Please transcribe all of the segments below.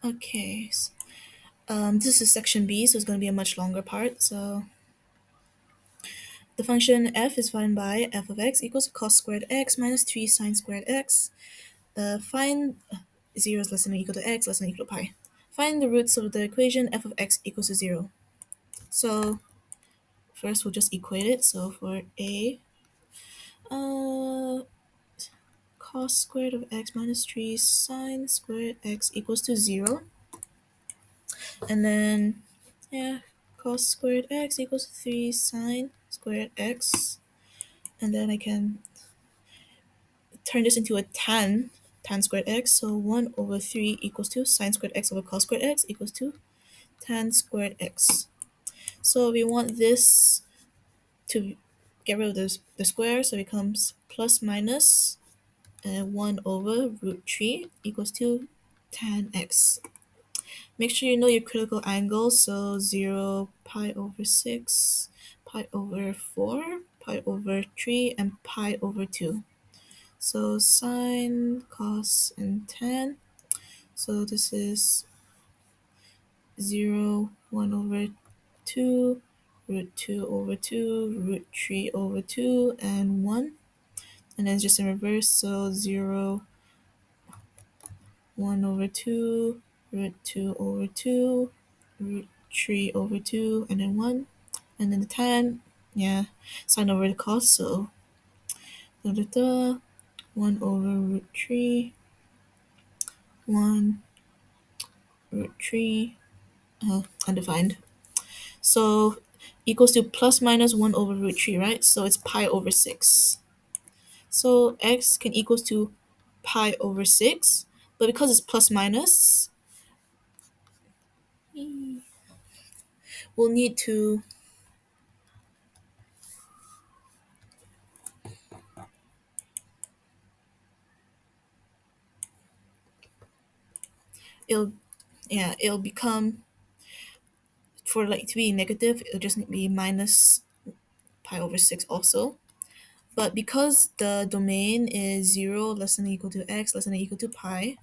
Okay. This is section B, so it's going to be a much longer part. So the function f is defined by f of x equals cos squared x minus 3 sine squared x. Find 0 is less than or equal to x, less than or equal to pi. Find the roots of the equation f of x equals to 0. So first we'll just equate it. So for a, uh, cos squared of x minus 3 sine squared x equals to 0. And then, yeah, cos squared x equals 3 sine squared x. And then I can turn this into a tan squared x. So 1 over 3 equals to sine squared x over cos squared x equals to tan squared x. So we want this to get rid of the square, so it becomes plus minus 1 over root 3 equals to tan x. Make sure you know your critical angles, so 0, pi over 6, pi over 4, pi over 3, and pi over 2. So sine, cos, and tan. So this is 0, 1 over 2, root 2 over 2, root 3 over 2, and 1. And then it's just in reverse, so 0, 1 over 2, root 2 over 2, root 3 over 2, and then 1. And then the tan, yeah, sine over the cos, so da, da, da, 1 over root 3, 1 root 3, undefined. So equals to plus minus 1 over root 3, right? So it's pi over 6. So x can equals to pi over 6, but because it's plus minus, we'll need to it'll it'll become, for like to be negative, it'll just need to be minus pi over 6 also. But because the domain is 0 less than or equal to x less than or equal to pi,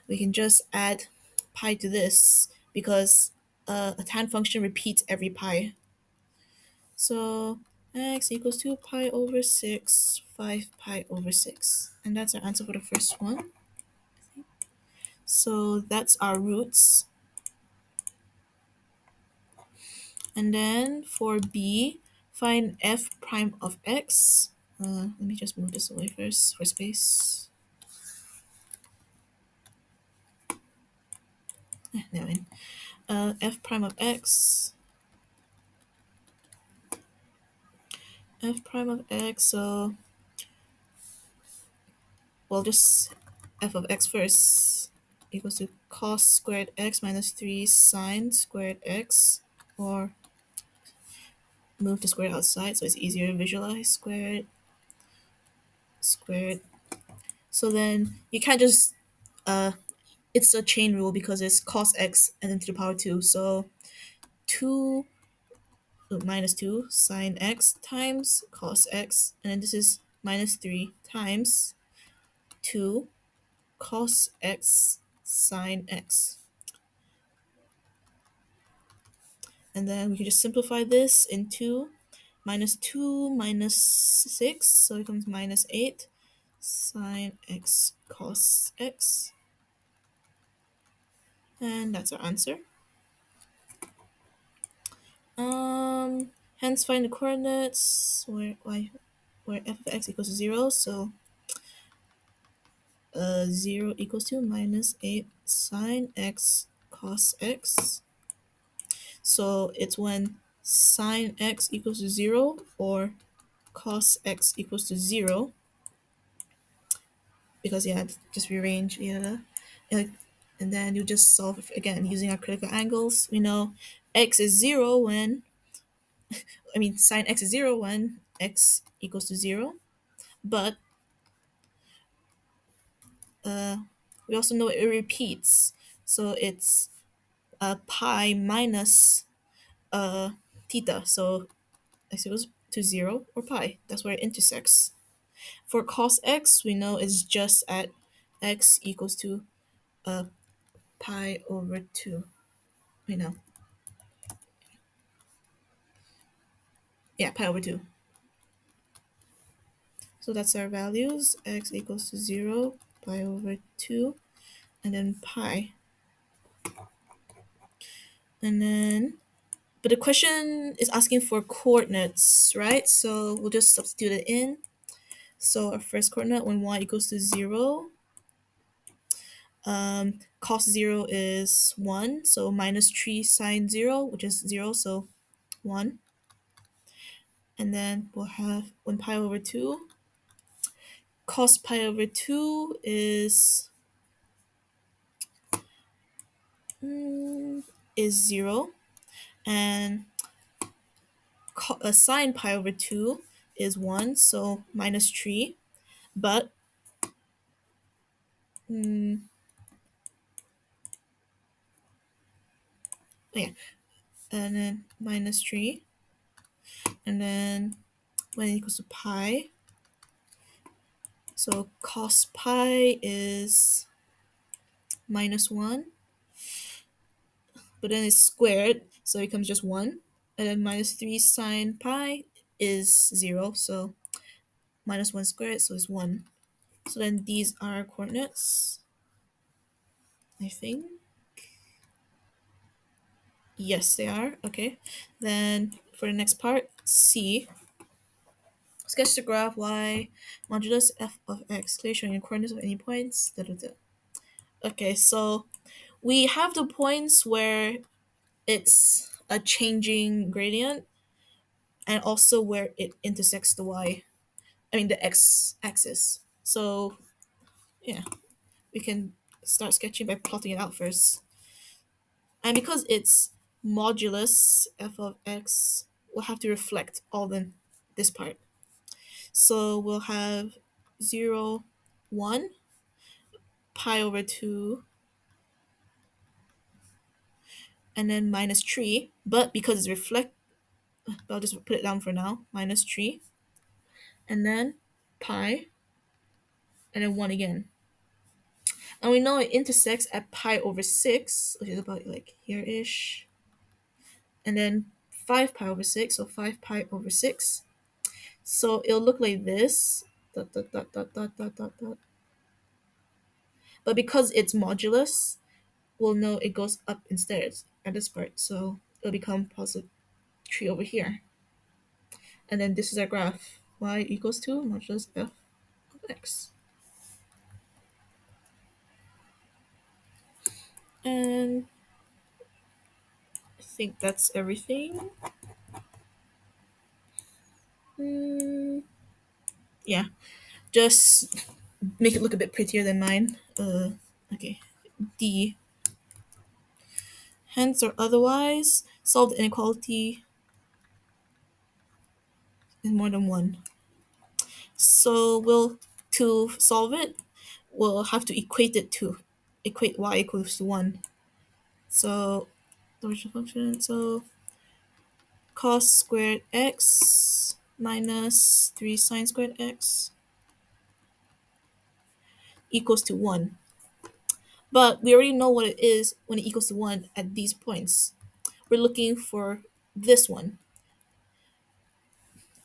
we can just add pi to this because a tan function repeats every pi. So x equals 2 pi over 6, 5 pi over 6. And that's our answer for the first one. So that's our roots. And then for B, find f prime of x. Let me just move this away first for space. Never mind. F prime of x. F prime of x, so we'll just f of x first equals to cos squared x minus 3 sine squared x, or move the square outside so it's easier to visualize. Squared. So then you can't just it's a chain rule because it's cos x and then to the power 2. So 2 minus 2 sine x times cos x, and then this is minus 3 times 2 cos x sine x. And then we can just simplify this into minus 2 minus 6, so it becomes minus 8 sine x cos x. And that's our answer. Hence find the coordinates where f of x equals to 0, so 0 equals to minus 8 sine x cos x. So it's when sine x equals to 0 or cos x equals to 0, because yeah, just rearrange, yeah. And then you just solve again using our critical angles. We know x is 0 when, sine x is 0 when x equals to 0, but we also know it repeats. So it's pi minus theta. So x equals to 0 or pi. That's where it intersects. For cos x, we know it's just at x equals to pi over 2. Wait, no. Yeah, pi over 2. So that's our values. X equals to 0, pi over 2, and then pi. And then, but the question is asking for coordinates, right? So we'll just substitute it in. So our first coordinate, when y equals to 0, cos 0 is 1. So minus 3 sine 0, which is 0, so 1. And then we'll have 1 pi over 2. Cos pi over 2 is 0. And sine pi over 2 is 1, so minus 3. But yeah, and then minus 3. And then when it equals to pi, so cos pi is minus 1, but then it's squared, so it becomes just 1. And then minus 3 sine pi is 0, so minus 1 squared, so it's 1. So then these are coordinates, I think. Yes, they are. Okay. Then for the next part, C. Sketch the graph y modulus f of x, clearly showing the coordinates of any points. Da, da, da. Okay, so we have the points where it's a changing gradient and also where it intersects the the x axis. So yeah, we can start sketching by plotting it out first. And because it's modulus f of x, we'll have to reflect all this part. So we'll have 0, 1, pi over 2, and then minus 3. But because it's I'll just put it down for now, minus 3. And then pi, and then 1 again. And we know it intersects at pi over 6, which is about like here-ish. And then 5 pi over 6, so 5 pi over 6. So it'll look like this. Dot, dot, dot, dot, dot, dot, dot, dot. But because it's modulus, we'll know it goes up instead at this part. So it'll become positive 3 over here. And then this is our graph. Y equals to modulus f of x. And I think that's everything. Yeah, just make it look a bit prettier than mine. Okay. D. Hence or otherwise, solve the inequality in more than one. So to solve it, we'll have to equate y equals to 1. So the original function, so cos squared x minus 3 sine squared x equals to 1. But we already know what it is when it equals to 1 at these points. We're looking for this one.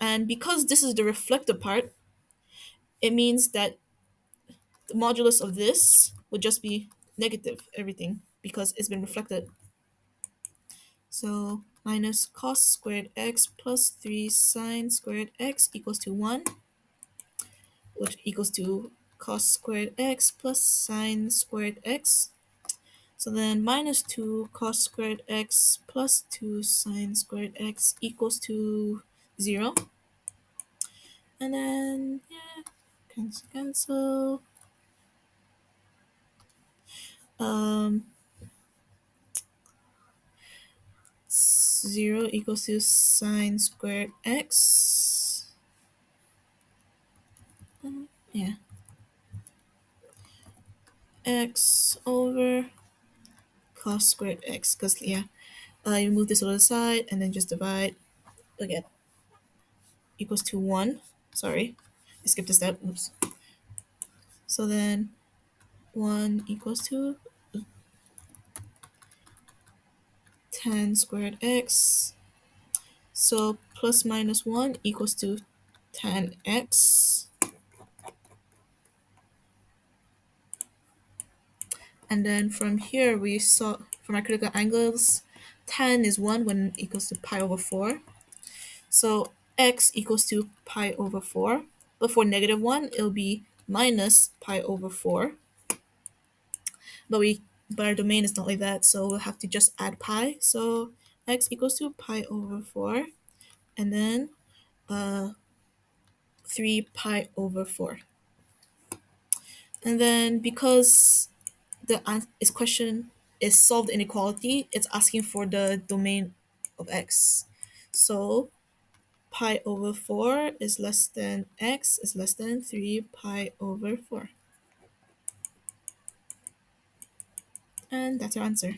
And because this is the reflected part, it means that the modulus of this would just be negative everything because it's been reflected. So minus cos squared x plus 3 sine squared x equals to 1, which equals to cos squared x plus sine squared x. So then minus 2 cos squared x plus 2 sine squared x equals to 0. And then, yeah, cancel. Um, 0 equals to sine squared x. Yeah. X over cos squared x. Because, yeah, you move this over the side and then just divide again. Equals to 1. Sorry, I skipped a step. Oops. So then 1 equals to tan squared x. So plus minus 1 equals to tan x. And then from here, we saw from our critical angles, tan is 1 when equals to pi over 4. So x equals to pi over 4. But for negative 1, it'll be minus pi over 4. But our domain is not like that, so we'll have to just add pi. So x equals to pi over 4. And then 3 pi over 4. And then because this question is solved inequality, it's asking for the domain of x. So pi over 4 is less than x is less than 3 pi over 4. And that's our answer.